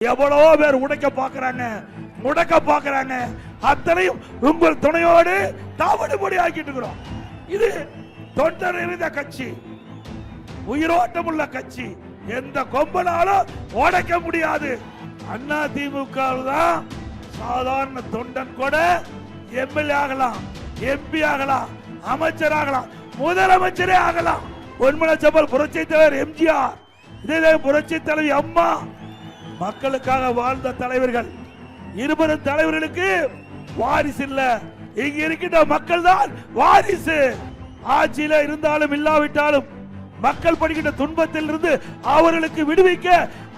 எவ்வளவோ பேர் உடைக்க பாக்குறாங்க, முடக்க பாக்குறாங்க. அத்தனையும் உங்கள் துணையோடு தாவடுபடி ஆக்கிட்டு இருக்கிறோம். இது தொண்டர் இருந்த கட்சி, உயிரோட்டம் உள்ள கட்சி. எந்த கொம்பனாலும் உடைக்க முடியாது. அண்ணா திமுக தான் சாதாரண தொண்டன் கூட எம்எல்ஏ ஆகலாம், எம்பி ஆகலாம், அமைச்சர் ஆகலாம், முதலமைச்சரே ஆகலாம். பொன்மனச்செம்மல் புரட்சி தலைவர் எம்ஜிஆர், இதே புரட்சி தலைவி அம்மா, மக்களுக்காக வாழ்ந்த தலைவர்கள். இருவரும் தலைவர்களுக்கு வாரிசு இல்ல. இங்க இருக்கின்ற மக்கள் தான் வாரிசு. ஆட்சியில இருந்தாலும் இல்லாவிட்டாலும் மக்கள் படுகின்ற துன்பத்தில் இருந்து அவர்களுக்கு விடுவிக்க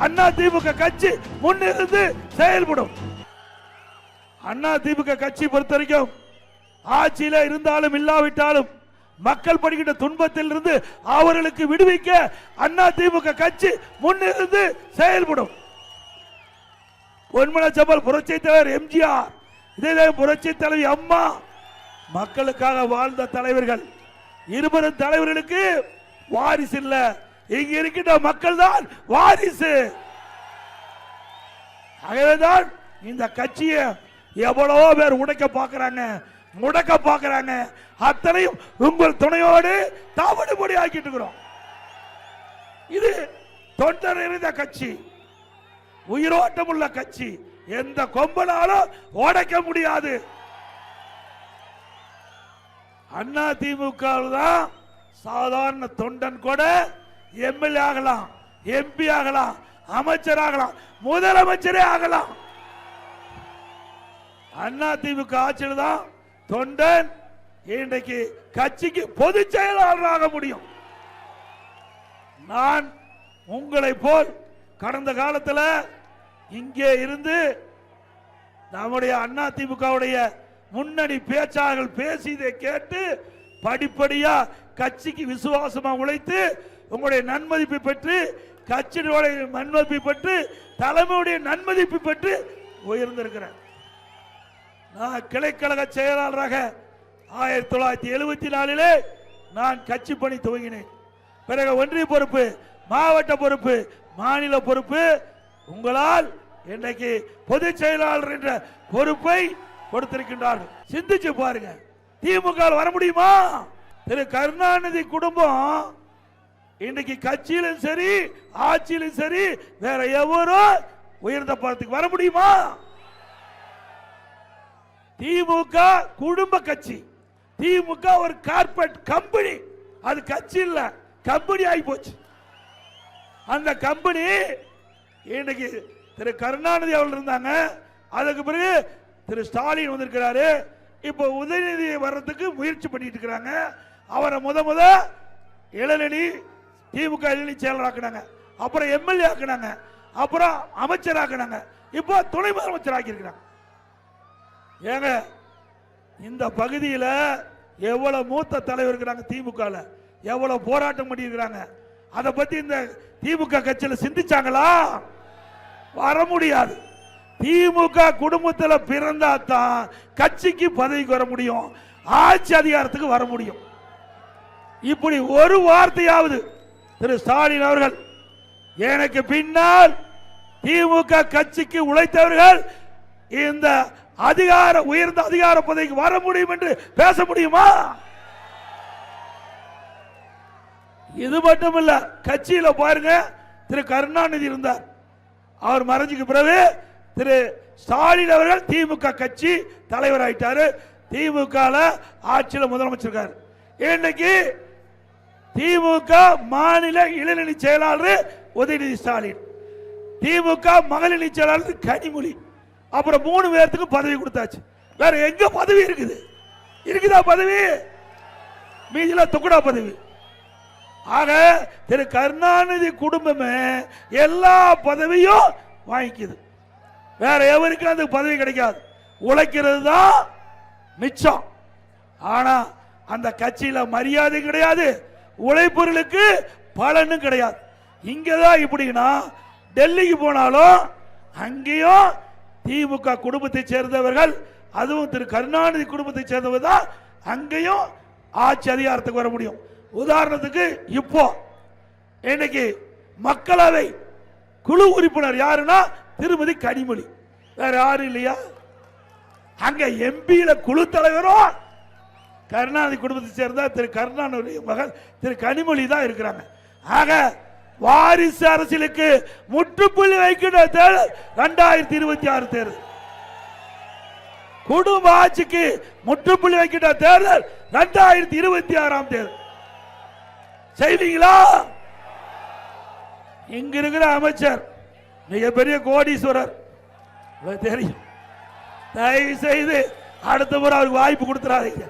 அண்ணா திமுக கட்சி முன்னிருந்து செயல்படும். அண்ணா திமுக கட்சி பொறுத்த வரைக்கும் ஆட்சியில இருந்தாலும் இல்லாவிட்டாலும் மக்கள் படுகின்ற துன்பத்தில் இருந்து அவர்களுக்கு விடுவிக்க அண்ணா திமுக கட்சி முன்னிருந்து செயல்படும். பொன்மனச்செம்மல் புரட்சி தலைவர் எம்ஜிஆர், இதே புரட்சி தலைவி அம்மா, மக்களுக்காக வாழ்ந்த தலைவர்கள். இருவரும் தலைவர்களுக்கு வாரிசு இல்ல. இங்க இருக்கின்ற மக்கள் தான் வாரிசு. ஆகவேதான் இந்த கட்சியை எவ்வளவோ பேர் உடைக்க பாக்குறாங்க, முடக்க பாக்குறாங்க. அத்தனையும் உங்கள் துணையோடு தாவடுபடி ஆக்கிட்டு இருக்கிறோம். இது தொண்டர் இருந்த கட்சி, உயிரோட்டம் உள்ள கட்சி. எந்த கொம்பனாலும் உடைக்க முடியாது. அண்ணா திமுக தான் சாதாரண தொண்டன் கூட எம்எல்ஏ ஆகலாம், எம்பி ஆகலாம், அமைச்சர் ஆகலாம், முதலமைச்சரே ஆகலாம். அண்ணா திமுக ஆட்சியில் தான் தொண்டன் இன்றைக்கு கட்சிக்கு பொதுச் செயலாளராக முடியும். நான் உங்களை போல் கடந்த காலத்தில் இங்கே இருந்து நம்முடைய அண்ணா திமுகவுடைய முன்னணி பேச்சாளர்கள் பேசியதை கேட்டு படிப்படியா கட்சிக்கு விசுவாசமா உழைத்து உங்களுடைய நன்மதிப்பை பெற்று, கட்சியுடைய நன்மதிப்பை பெற்று, தலைமையுடைய நன்மதிப்பை பெற்று உயர்ந்திருக்கிறேன். நான் கிளைக்கழக செயலாளராக 1974 நான் கட்சி பணி துவங்கினேன். பிறகு ஒன்றிய பொறுப்பு, மாவட்ட பொறுப்பு, மாநில பொறுப்பு. உங்களால் இன்றைக்கு பொதுச் செயலாளர் என்ற பொறுப்பை கொடுத்திருக்கின்றார்கள். சிந்திச்சு பாருங்க, திமுக வர முடியுமா? திரு கருணாநிதி குடும்பம் இன்றைக்கு கட்சியிலும் சரி, ஆட்சியிலும் சரி, வேற எவரும் உயர்ந்த பதத்துக்கு வர முடியுமா? திமுக குடும்ப கட்சி. திமுக ஒரு கார்பரேட் கம்பெனி. அது கட்சி இல்ல, கம்பெனி ஆகி போச்சு. அந்த கம்பெனி இன்னைக்கு திரு கருணாநிதி அவர்கள் இருந்தாங்க. அதுக்கு பிறகு திரு ஸ்டாலின் வந்திருக்கிறாரு. இப்போ உதயநிதி வர்றதுக்கு முயற்சி பண்ணிட்டு இருக்கிறாங்க. அவரை முத இளநிலை திமுக இளநிலை செயலர் ஆக்கினாங்க, அப்புறம் எம்எல்ஏ ஆக்கினாங்க, அப்புறம் அமைச்சர் ஆக்கினாங்க, இப்போ துணை முதலமைச்சர் ஆக்கியிருக்கிறாங்க. ஏங்க, இந்த பகுதியில் எவ்வளவு மூத்த தலைவர் இருக்கிறாங்க, திமுக எவ்வளவு போராட்டம் பண்ணியிருக்கிறாங்க. அதை பத்தி இந்த திமுக கட்சியில் சிந்திச்சாங்களா? வர முடியாது. திமுக குடும்பத்தில் பிறந்தா தான் கட்சிக்கு பதவிக்கு வர முடியும், ஆட்சி அதிகாரத்துக்கு வர முடியும். இப்படி ஒரு வார்த்தையாவது திரு ஸ்டாலின் அவர்கள், எனக்கு பின்னால் திமுக கட்சிக்கு உழைத்தவர்கள் இந்த அதிகார உயர்ந்த அதிகார பதவிக்கு வர முடியும் என்று பேச முடியுமா? இது மட்டும் இல்ல, கட்சியில பாருங்க, திரு கருணாநிதி இருந்தார். அவர் மறைஞ்சுக்கு பிறகு திரு ஸ்டாலின் அவர்கள் திமுக கட்சி தலைவர் ஆயிட்டாரு. திமுக ஆட்சியில் முதலமைச்சர். இன்னைக்கு திமுக மாநில இளநிலை செயலாளர் உதயநிதி ஸ்டாலின், திமுக மகளிர் செயலாளர் கனிமொழி, அப்புறம் 3 பேருக்கு பதவி கொடுத்தாச்சு. வேற எங்க பதவி இருக்குது? இருக்குதா பதவி? மீதில துக்குடா பதவி. ஆக திரு கருணாநிதி குடும்பமே எல்லா பதவியும் வாங்கிக்குது. வேற எவருக்கும் அந்த பதவி கிடைக்காது. உழைக்கிறது தான் மிச்சம். ஆனா அந்த கட்சியில மரியாதை கிடையாது, உழைப்பவர்களுக்கு பலனும் கிடையாது. இங்கதான் இப்படின்னா டெல்லிக்கு போனாலும் அங்கேயும் திமுக குடும்பத்தை சேர்ந்தவர்கள், அதுவும் திரு கருணாநிதி குடும்பத்தை சேர்ந்தவர் தான் அங்கேயும் ஆட்சி அதிகாரத்துக்கு வர முடியும். உதாரணத்துக்கு இப்போ இன்னைக்கு மக்களவை குழு உறுப்பினர் யாருன்னா திருமதி கனிமொழி, வேற யாரும் இல்லையா? அங்க எம்பியில குழு தலைவரும் கருணாநிதி குடும்பத்தை சேர்ந்த திரு கருணாநிதி மகள் திரு கனிமொழி தான் இருக்கிறாங்க. ஆக வாரிசு அரசியலுக்கு முற்றுப்புள்ளி வைக்கின்ற தேர்தல் 2026 தேர்தல். குடும்ப ஆட்சிக்கு முற்றுப்புள்ளி வைக்கின்ற தேர்தல் 2026 தேர்தல். செய்வீங்களா? இங்க இருக்கிற அமைச்சர் மிகப்பெரிய கோடீஸ்வரர் தெரியும். தயவு செய்து அடுத்த முறை அவருக்கு வாய்ப்பு கொடுத்துறாதீங்க.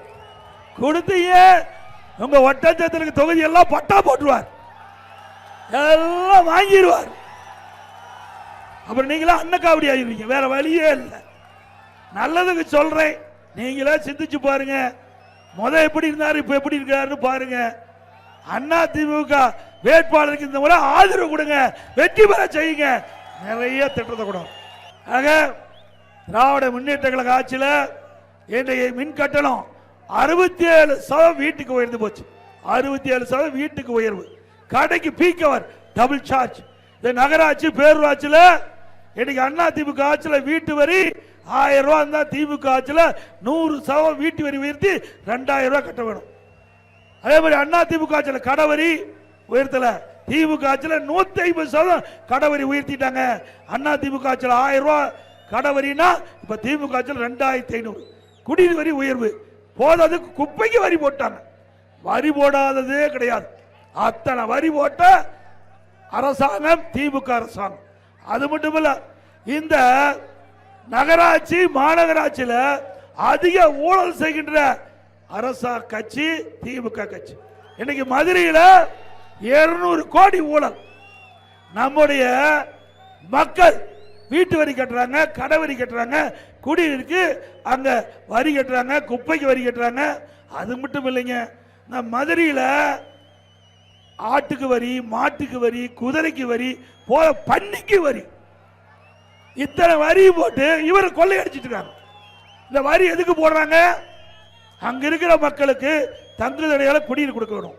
கொடுத்தீங்க உங்க ஒட்டச்சத்திற்கு தொகுதி எல்லாம் பட்டா போட்டுருவார், எல்லாம் வாங்கிடுவார். அப்புறம் நீங்களா அன்னக்காவடி ஆகிடுவீங்க. வேற வழியே இல்லை. நல்லதுக்கு சொல்றேன், நீங்களே சிந்திச்சு பாருங்க. எப்படி இருந்தாரு, இப்ப எப்படி இருக்காருன்னு பாருங்க. அண்ணா திமுக வேட்பாளருக்கு இந்த முறை ஆதரவு கொடுங்க, வெற்றி பெற செய்யுங்க. நிறைய திட்டத்தை கொடுங்க. ஆக திராவிட முன்னேற்ற கழக ஆட்சியில் இன்றைய மின் கட்டணம் 67% வீட்டுக்கு உயர்ந்து போச்சு. 67% வீட்டுக்கு உயர்வு. கடைக்கு பீக்கவர் டபுள் சார்ஜ். இந்த நகராட்சி பேரூராட்சியில் இன்னைக்கு அண்ணா திமுக ஆட்சியில் வீட்டு வரி 1000 ரூபாய் இருந்தா, திமுக ஆட்சியில் 100% வீட்டு வரி உயர்த்தி 2000 ரூபாய் கட்ட வேணும். அதே மாதிரி அண்ணா திமுக ஆட்சியில் கடவரி உயர்த்தல, திமுக ஆட்சியில் 150% கடவரி உயர்த்திட்டாங்க. அண்ணா திமுக ஆட்சியில் 1000 ரூபாய் கடவரினா இப்ப திமுக ஆட்சியில் 2500. குடிநீர் வரி உயர்வு போதாதுக்கு குப்பைக்கு வரி போட்டாங்க. வரி போடாததே கிடையாது. அத்தனை வரி போட்ட அரசாங்கம் திமுக அரசாங்கம். அது மட்டுமல்ல, இந்த நகராட்சி மாநகராட்சியில் அதிக ஊழல் செய்கின்ற அரசா கட்சி திமுக கட்சி. இன்னைக்கு மதுரையில் 200 கோடி ஊழல். நம்முடைய மக்கள் வீட்டு வரி கட்டுறாங்க, கடை வரி கட்டுறாங்க, குடிநீருக்கு அங்க வரி கட்டுறாங்க, குப்பைக்கு வரி கட்டுறாங்க. அது மட்டும் இல்லைங்க, மதுரையில் ஆட்டுக்கு வரி, மாட்டுக்கு வரி, குதிரைக்கு வரி, போல பன்னிக்கு வரி, இத்தனை வரி போட்டு இவர் கொள்ளையடிச்சிட்டு இருக்காங்க. இந்த வரி எதுக்கு போடுறாங்க? அங்க இருக்கிற மக்களுக்கு தங்குதடையால குடிநீர் கொடுக்க வேணும்,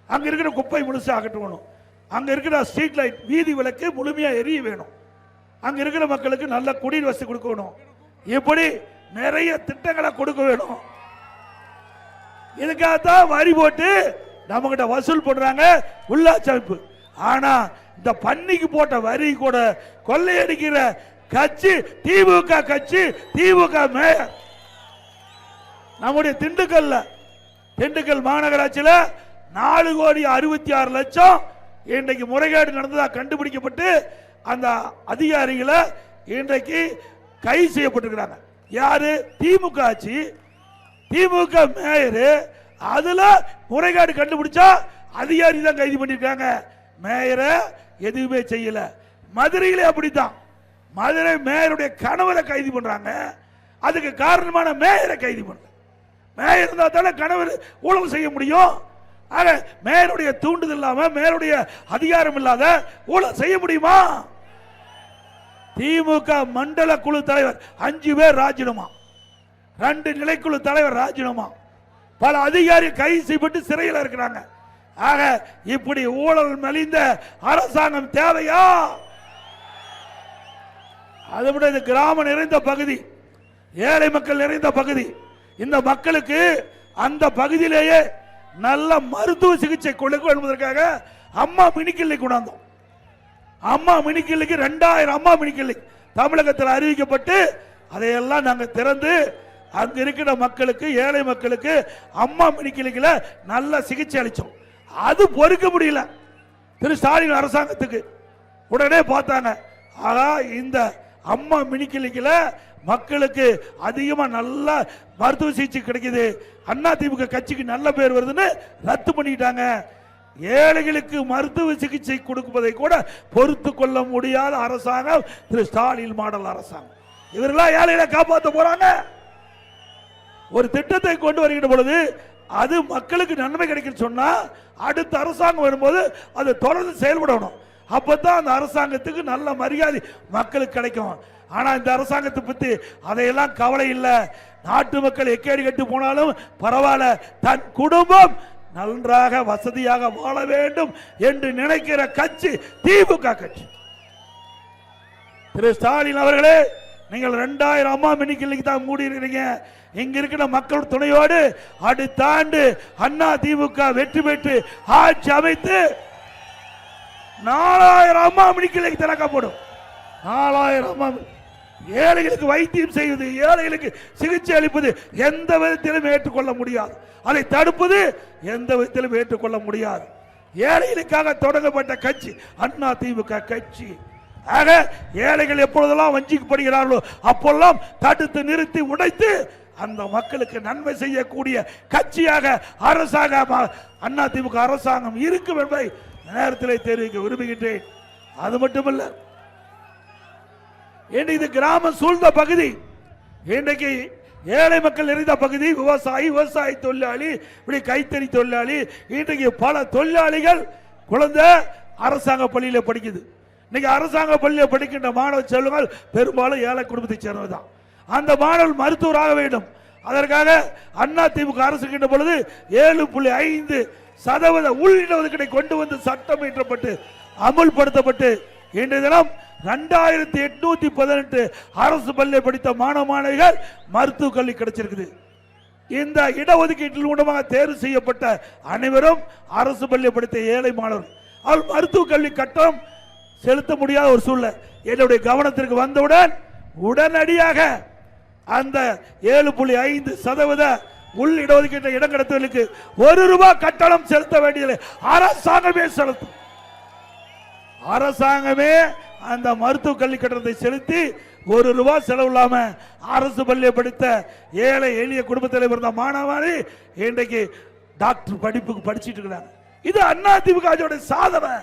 அங்க இருக்கிற குப்பை முழுசா அகற்றணும், அங்க இருக்கிற ஸ்ட்ரீட் லைட் வீதி விளக்கு முழுமையா எரிய வேணும், அங்க இருக்கிற மக்களுக்கு நல்ல குடிநீர் வசதி கொடுக்கணும். இப்படி நிறைய திட்டங்களை கொடுக்க வேணும். இதுக்காகத்தான் வரி போட்டு நம்ம கிட்ட வசூல் பண்றாங்க உள்ளாட்சி அமைப்பு. ஆனா இந்த பன்னிக்கு போட்ட வரி கூட கொள்ளையடிக்கிற கட்சி திமுக கட்சி, திமுக மேயர். நம்முடைய திண்டுக்கல் மாநகராட்சியில் 4,66,00,000 இன்றைக்கு முறைகேடு நடந்ததா கண்டுபிடிக்கப்பட்டு அந்த அதிகாரிகளை இன்றைக்கு கைது செய்யப்பட்டிருக்கிறாங்க. யாரு? திமுக ஆட்சி, திமுக மேயர். அதுல முறைகேடு கண்டுபிடிச்சா அதிகாரி தான் கைது பண்ணிருக்காங்க, மேயரை எதுவுமே செய்யல. மதுரையிலே அப்படித்தான். மதுரை மேயருடைய கணவரை கைது பண்றாங்க. அதுக்கு காரணமான மேயரை கைது பண்ற. மேயர் இருந்தா தானே கணவர் ஊழல் செய்ய முடியும். ஆக மேயருடைய தூண்டுதல் இல்லாம, மேயருடைய அதிகாரம் இல்லாத ஊழல் செய்ய முடியுமா? திமுக மண்டல குழு தலைவர் 5 பேர் ராஜினாமா, 2 நிலைக்குழு தலைவர் ராஜினாமா, பல அதிகாரி கைது செய்யப்பட்டு சிறையில் இருக்கிறாங்க. ஆக இப்படி ஊழல் மலிந்த அரசாங்கம் தேவையா? அதை விட இது கிராம நிறைந்த பகுதி, ஏழை மக்கள் நிறைந்த பகுதி. இந்த மக்களுக்கு அந்த பகுதியிலேயே நல்ல மருத்துவ சிகிச்சை கொடுக்க என்பதற்காக அம்மா மினி கிளினிக் கொண்டாந்தோம். அம்மா மினி கிளினிக் 2000 அம்மா மினி கிளினிக் தமிழகத்தில் அறிவிக்கப்பட்டு அதையெல்லாம் நாங்கள் திறந்து அங்க இருக்கிற மக்களுக்கு, ஏழை மக்களுக்கு அம்மா மினி கிளினிக்ல நல்ல சிகிச்சை அளிச்சோம். அது பொறுக்க முடியல திரு ஸ்டாலின் அரசாங்கத்துக்கு. உடனே பார்த்தாங்க, ஆனா இந்த அம்மா மினி கிளினிக்ல மக்களுக்கு அதிகமா நல்ல மருத்துவ சிகிச்சை கிடைக்குது, அண்ணா திமுக கட்சிக்கு நல்ல பேர் வருதுன்னு ரத்து பண்ணிட்டாங்க. ஏழைகளுக்கு மருத்துவ சிகிச்சை கொடுப்பதை கூட பொறுத்து கொள்ள முடியாத அரசாங்கம் திரு ஸ்டாலின் மாடல் அரசாங்கம். இவரெல்லாம் ஏழைகளை காப்பாற்ற போறாங்க. ஒரு திட்டத்தை கொண்டு வருகின்ற பொழுது அது மக்களுக்கு நன்மை கிடைக்கும் சொன்னா அடுத்த அரசாங்கம் வரும்போது அது தொடர்ந்து செயல்படணும். அப்பதான் அந்த அரசாங்கத்துக்கு நல்ல மரியாதை மக்களுக்கு கிடைக்கும். ஆனா இந்த அரசாங்கத்தை பத்தி அதையெல்லாம் கவலை இல்லை. நாட்டு மக்கள் எக்கேடி கட்டு போனாலும் பரவாயில்ல, தன் குடும்பம் நன்றாக வசதியாக வாழ வேண்டும் என்று நினைக்கிற கட்சி திமுக கட்சி. திரு ஸ்டாலின் அவர்களே, நீங்கள் 2000 அம்மா மினி கிளினிக் தான் மூடி இருக்கிறீங்க. இங்க இருக்கிற மக்கள் துணையோடு அடுத்த ஆண்டு அண்ணா திமுக வெற்றி பெற்று ஆட்சி அமைத்து 4000 அம்மா மினி கிளினிக் திறக்கப்படும். 4000 அம்மா. ஏழைகளுக்கு வைத்தியம் செய்வது, ஏழைகளுக்கு சிகிச்சை அளிப்பது எந்த விதத்திலும் ஏற்றுக்கொள்ள முடியாது. அதை தடுப்பது எந்த விதத்திலும் ஏற்றுக்கொள்ள முடியாது. ஏழைகளுக்காக தொடங்கப்பட்ட கட்சி அண்ணா திமுக கட்சி. ஆக ஏழைகள் எப்பொழுதெல்லாம் வஞ்சிக்கப்படுகிறார்களோ அப்பொல்லாம் தடுத்து நிறுத்தி உடைத்து அந்த மக்களுக்கு நன்மை செய்யக்கூடிய கட்சியாக அரசாங்க அண்ணா திமுக அரசாங்கம் இருக்கும் என்பதை நேரத்தில் தெரிவிக்க விரும்புகின்றேன். அது மட்டுமல்ல, இது கிராமம் சூழ்ந்த பகுதி. இன்றைக்கு ஏழை மக்கள் நிறைந்த பகுதி. விவசாயி, விவசாய தொழிலாளி, இப்படி கைத்தறி தொழிலாளி, இன்றைக்கு பல தொழிலாளிகள் குழந்தை அரசாங்க பள்ளியில் படிக்குது. இன்னைக்கு அரசாங்க பள்ளியில் படிக்கின்ற மாணவ செல்வங்கள் பெரும்பாலும் ஏழை குடும்பத்தை சேர்ந்ததுதான். அந்த மாணவர்கள் மருத்துவராக வேண்டும். அதற்காக அண்ணா திமுக அரசு கின்ற பொழுது 7.5% உள்ஒதுக்கீட்டை கொண்டு வந்து சட்டம் இயற்றப்பட்டு அமுல்படுத்தப்பட்டு இன்றைய தினம் 2818 அரசு பள்ளியை படித்த மாணவ மாணவிகள் மருத்துவ கல்வி கிடைச்சிருக்குது. இந்த இடஒதுக்கீட்டில் மூலமாக தேர்வு செய்யப்பட்ட அனைவரும் அரசு பள்ளியை படித்த ஏழை மாணவர்கள். அவர் மருத்துவ கல்வி கட்டணம் செலுத்த முடியாத ஒரு சூழ்நிலை என்னுடைய கவனத்திற்கு வந்தவுடன் உடனடியாக அந்த 7.5% உள் இடஒதுக்கீட்டை இடம் கிடைத்தவர்களுக்கு ₹1 கட்டணம் செலுத்த வேண்டியதில்லை. அரசாங்கமே செலுத்தும். அரசாங்கமே அந்த மருத்துவ கல்வி கட்டணத்தை செலுத்தி ₹1 செலவு இல்லாம அரசு பள்ளியை படித்த ஏழை எளிய குடும்பத்தில் இருந்த மாணவனை இன்றைக்கு டாக்டர் படிப்புக்கு படிச்சிட்டு இருக்கிறாங்க. இது அண்ணா திமுக சாதனை.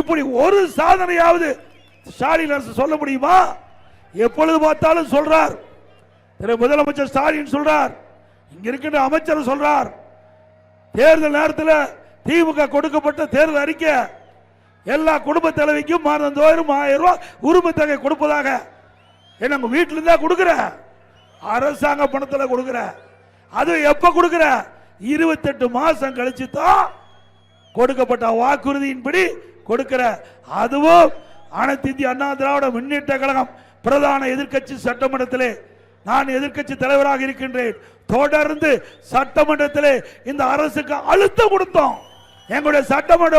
இப்படி ஒரு சாதனையாவது ஸ்டாலின் அரசு சொல்ல முடியுமா? எப்பொழுது பார்த்தாலும் சொல்றார். திரு முதலமைச்சர் ஸ்டாலின் சொல்றார், இங்க இருக்கின்ற அமைச்சர் சொல்றார், தேர்தல் நேரத்தில் திமுக கொடுக்கப்பட்ட தேர்தல் அறிக்கை எல்லா குடும்ப தலைவிக்கும் மாதந்தோறும் 1000 ரூபாய் உரிமை தொகை கொடுப்பதாக. நம்ம வீட்டில இருந்தா கொடுக்கிற, அரசாங்க பணத்தில் கொடுக்கிற. அது எப்ப கொடுக்கிற? 28 மாசம் கழிச்சு தான் கொடுக்கப்பட்ட வாக்குறுதியின்படி கொடுக்கிற. அதுவும் அனைத்து இந்திய அண்ணா திராவிட முன்னேற்ற கழகம் பிரதான எதிர்க்கட்சி சட்டமன்றத்திலே நான் எதிர்க்கட்சி தலைவராக இருக்கின்றேன். தொடர்ந்து சட்டமன்றத்திலே இந்த அரசுக்கு அழுத்தம் கொடுத்தோம். எங்களுடைய சட்டமன்ற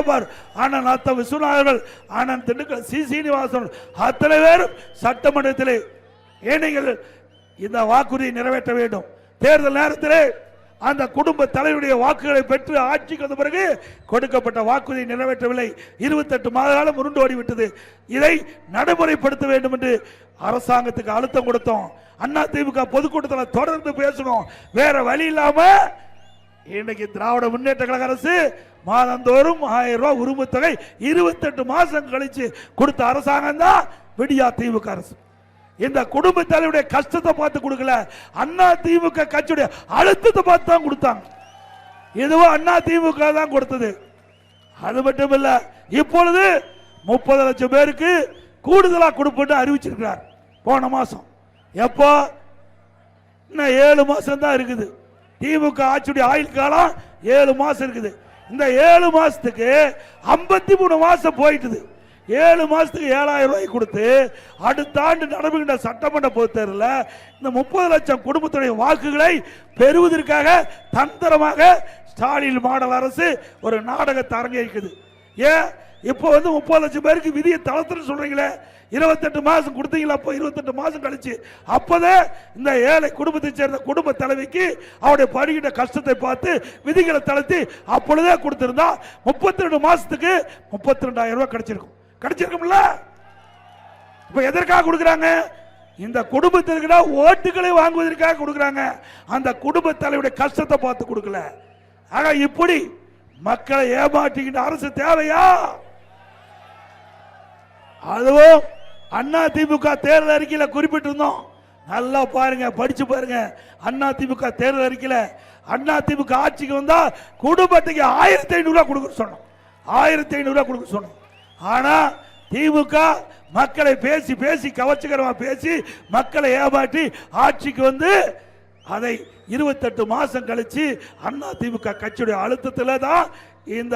அண்ணன் அத்த விஸ்வநாதர்கள், அண்ணன் திண்டுக்கல் சி சீனிவாசன் அத்தனை பேரும் சட்டமன்றத்திலே நீங்கள் இந்த வாக்குறுதியை நிறைவேற்ற வேண்டும். தேர்தல் நேரத்திலே அந்த குடும்ப தலைவருடைய வாக்குகளை பெற்று ஆட்சிக்கு வந்த பிறகு கொடுக்கப்பட்ட வாக்குறுதியை நிறைவேற்றவில்லை. 28 மாத காலம் உருண்டு ஓடிவிட்டது. இதை நடைமுறைப்படுத்த வேண்டும் என்று அரசாங்கத்துக்கு அழுத்தம் கொடுத்தோம். அண்ணா திமுக பொதுக்கூட்டத்தில் தொடர்ந்து பேசணும். வேற வழி இல்லாம இன்னைக்கு திராவிட முன்னேற்ற கழக அரசு மாதந்தோறும் 1000 ரூபாய் உரிமை தொகை 28 மாசம் கழிச்சு கொடுத்த அரசாங்கம் தான் விடியா திமுக அரசு. இந்த குடும்ப தலைவருடைய கஷ்டத்தை பார்த்து கொடுக்கல, அண்ணா திமுக கட்சியுடைய அழுத்தத்தை பார்த்து தான் கொடுத்தாங்க. இதுவும் அண்ணா திமுக தான் கொடுத்தது. அது மட்டும் இல்ல, இப்பொழுது 30 லட்சம் பேருக்கு கூடுதலா கொடுப்பேன்னு அறிவிச்சிருக்கிறார். போன மாசம் எப்போ? இன்னும் 7 மாசம் தான் இருக்குது. திமுக ஆட்சியுடைய ஆயுள் காலம் 7 மாசம் இருக்குது. இந்த 7 மாசத்துக்கு 53 மாசம் போயிட்டுது. 7 மாசத்துக்கு 7000 ரூபாய் கொடுத்து அடுத்த ஆண்டு நடப்புகின்ற சட்டமன்ற பொதுத் தேர்தலில் இந்த 30 லட்சம் குடும்பத்துடைய வாக்குகளை பெறுவதற்காக தந்திரமாக ஸ்டாலின் மாடல் அரசு ஒரு நாடகத்தை அரங்கேற்குது. ஏன் இப்போ 30 லட்சம் பேருக்கு விதியை தளர்த்துன்னு சொல்றீங்களே? 28 மாசம் கொடுத்தீங்களா? அப்போ 28 மாசம் கழிச்சு அப்போதான் இந்த ஏழை குடும்பத்தை சேர்ந்த குடும்ப தலைவிக்கு அவருடைய படுகின்ற கஷ்டத்தை பார்த்து விதிகளை தளர்த்தி அப்பொழுதே கொடுத்திருந்தா 32 மாசத்துக்கு 32,000 ரூபாய் கிடைச்சிருக்கும். கிடைச்சிருக்கும்ல? இப்ப எதற்காக கொடுக்குறாங்க? இந்த குடும்பத்திற்கு ஓட்டுகளை வாங்குவதற்காக கொடுக்குறாங்க. அந்த குடும்ப தலைவருடைய கஷ்டத்தை பார்த்து கொடுக்கல. ஆக இப்படி மக்களை ஏமாற்றுகின்ற அரசு தேவையா? அதுவும் அண்ணா திமுக தேர்தல் அறிக்கையில் குறிப்பிட்டிருந்தோம். நல்லா பாருங்க, படிச்சு பாருங்க. அண்ணா திமுக தேர்தல் அறிக்கையில் அண்ணா திமுக ஆட்சிக்கு வந்தா குடும்பத்துக்கு 1500 ரூபாய் கொடுக்க சொன்னோம். 1500 ரூபாய் கொடுக்க சொன்னோம். ஆனா திமுக மக்களை பேசி பேசி கவர்ச்சிகரமா பேசி மக்களை ஏமாற்றி ஆட்சிக்கு வந்து அதை 28 மாசம் கழிச்சு அண்ணா திமுக கட்சியுடைய அழுத்தத்தில் தான் இந்த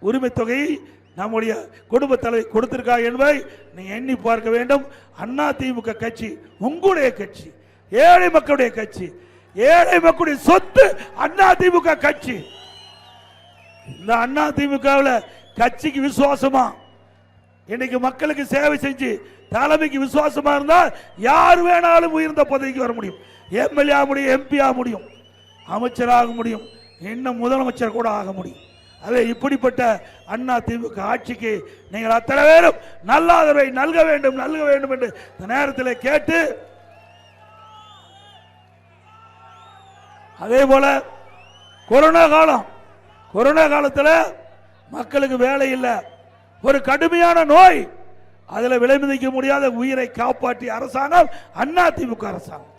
உரிமை தொகையை நம்முடைய குடும்ப தலைவி கொடுத்திருக்கார் என்பதை நீங்க எண்ணி பார்க்க வேண்டும். அண்ணா திமுக கட்சி உங்களுடைய கட்சி, ஏழை மக்களுடைய கட்சி, ஏழை மக்களுடைய சொத்து அண்ணா திமுக கட்சி. இந்த அண்ணா திமுகவில் கட்சிக்கு விசுவாசமா இன்னைக்கு மக்களுக்கு சேவை செஞ்சு தலைமைக்கு விசுவாசமா இருந்தால் யார் வேணாலும் உயர்ந்த பதவிக்கு வர முடியும். எம்எல்ஏ ஆக முடியும், எம்பி ஆக முடியும், அமைச்சராக முடியும், இன்னும் முதலமைச்சர் கூட ஆக முடியும். அதே இப்படிப்பட்ட அண்ணா திமுக ஆட்சிக்கு நீங்கள் அத்தனை பேரும் நல்ல ஆதரவை நல்க வேண்டும் என்று இந்த நேரத்தில் கேட்டு, அதே போல கொரோனா காலத்தில் மக்களுக்கு வேலை இல்லை, ஒரு கடுமையான நோய், அதில் விலை மதிக்க முடியாத உயிரை காப்பாற்றிய அரசாங்கம் அண்ணா திமுக அரசாங்கம்.